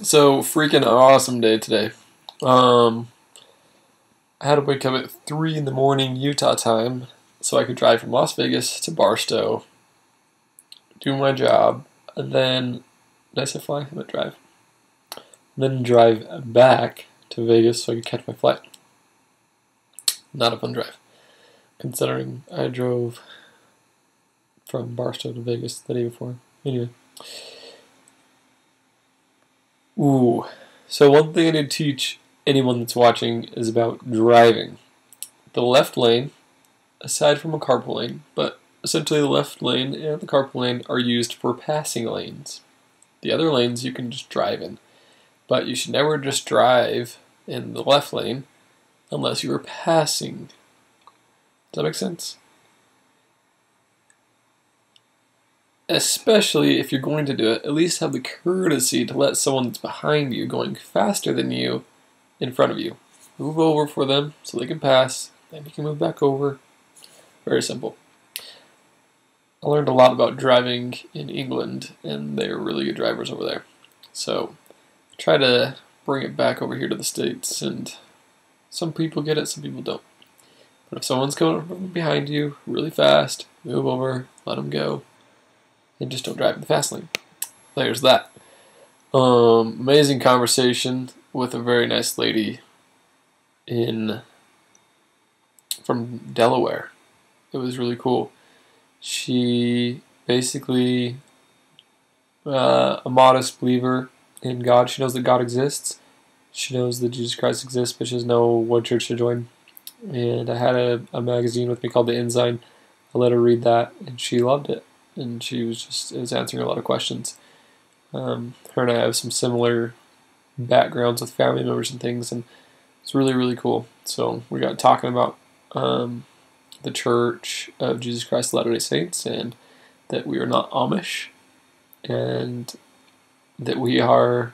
So freaking awesome day today. Um, I had to wake up at 3 in the morning Utah time so I could drive from Las Vegas to Barstow, do my job, and then did I say fly? I meant drive. And then drive back to Vegas so I could catch my flight. Not a fun drive, considering I drove from Barstow to Vegas the day before. Anyway. Ooh. So one thing I need to teach anyone that's watching is about driving. The left lane, aside from a carpool lane, but essentially the left lane and the carpool lane are used for passing lanes. The other lanes you can just drive in, but you should never just drive in the left lane unless you are passing. Does that make sense? Especially if you're going to do it, at least have the courtesy to let someone that's behind you going faster than you in front of you. Move over for them so they can pass, then you can move back over. Very simple. I learned a lot about driving in England, and they're really good drivers over there. So try to bring it back over here to the States, and some people get it, some people don't. But if someone's coming from behind you really fast, move over, let them go, and just don't drive in the fast lane. There's that. Amazing conversation with a very nice lady from Delaware. It was really cool. She basically a modest believer in God. She knows that God exists. She knows that Jesus Christ exists, but she doesn't know what church to join. And I had a magazine with me called The Ensign. I let her read that, and she loved it. And she was answering a lot of questions. Her and I have some similar backgrounds with family members and things, and it's really, really cool. So we got talking about the Church of Jesus Christ of Latter-day Saints, and that we are not Amish, and that we are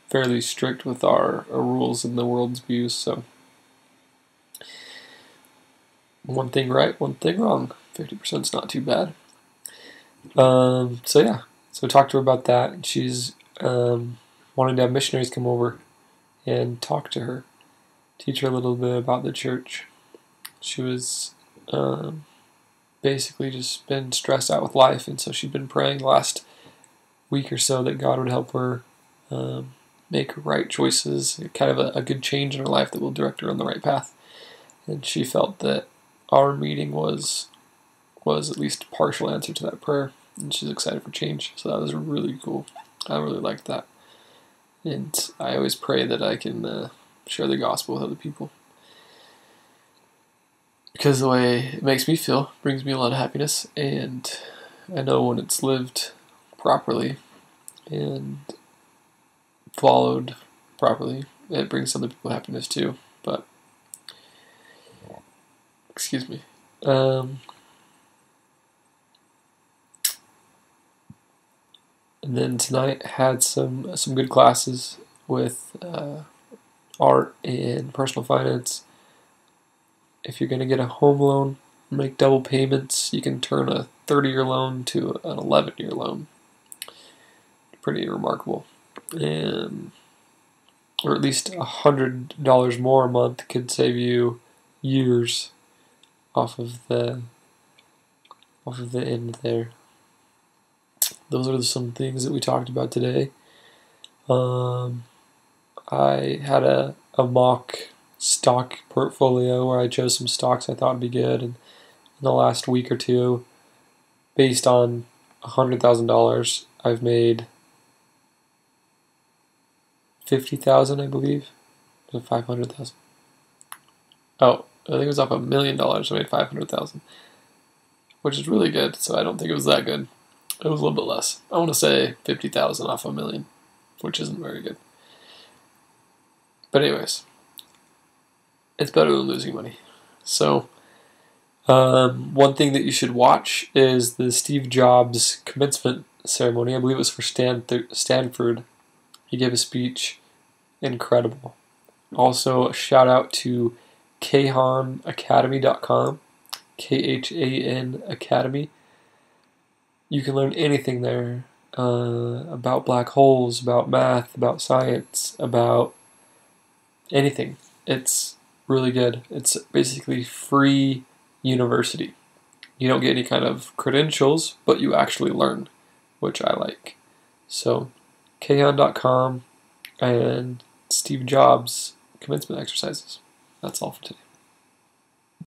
fairly strict with our rules and the world's views. So one thing right, one thing wrong. 50% is not too bad. So yeah, so talk to her about that, and she's wanting to have missionaries come over and talk to her, teach her a little bit about the church. She was basically just been stressed out with life, and so she'd been praying the last week or so that God would help her make right choices, kind of a good change in her life that will direct her on the right path. And she felt that our meeting was at least a partial answer to that prayer, and she's excited for change. So that was really cool. I really liked that. And I always pray that I can share the gospel with other people, because the way it makes me feel brings me a lot of happiness, and I know when it's lived properly and followed properly, it brings other people happiness too. But excuse me. And then tonight had some good classes with art and personal finance. If you're going to get a home loan, make double payments, you can turn a 30-year loan to an 11-year loan. Pretty remarkable. And or at least $100 more a month could save you years off of the end there. Those are some things that we talked about today. I had a mock stock portfolio where I chose some stocks I thought would be good, and in the last week or two, based on $100,000, I've made $50,000, I believe, or $500,000. Oh, I think it was off $1 million. I made $500,000, which is really good. So I don't think it was that good. It was a little bit less. I want to say 50,000 off $1 million, which isn't very good. But anyways, it's better than losing money. So one thing that you should watch is the Steve Jobs commencement ceremony. I believe it was for Stanford. He gave a speech. Incredible. Also, a shout out to KHANAcademy.com. KHAN Academy. You can learn anything there. about black holes, about math, about science, about anything. It's really good. It's basically free university. You don't get any kind of credentials, but you actually learn, which I like. So, KHAN.com and Steve Jobs commencement exercises. That's all for today.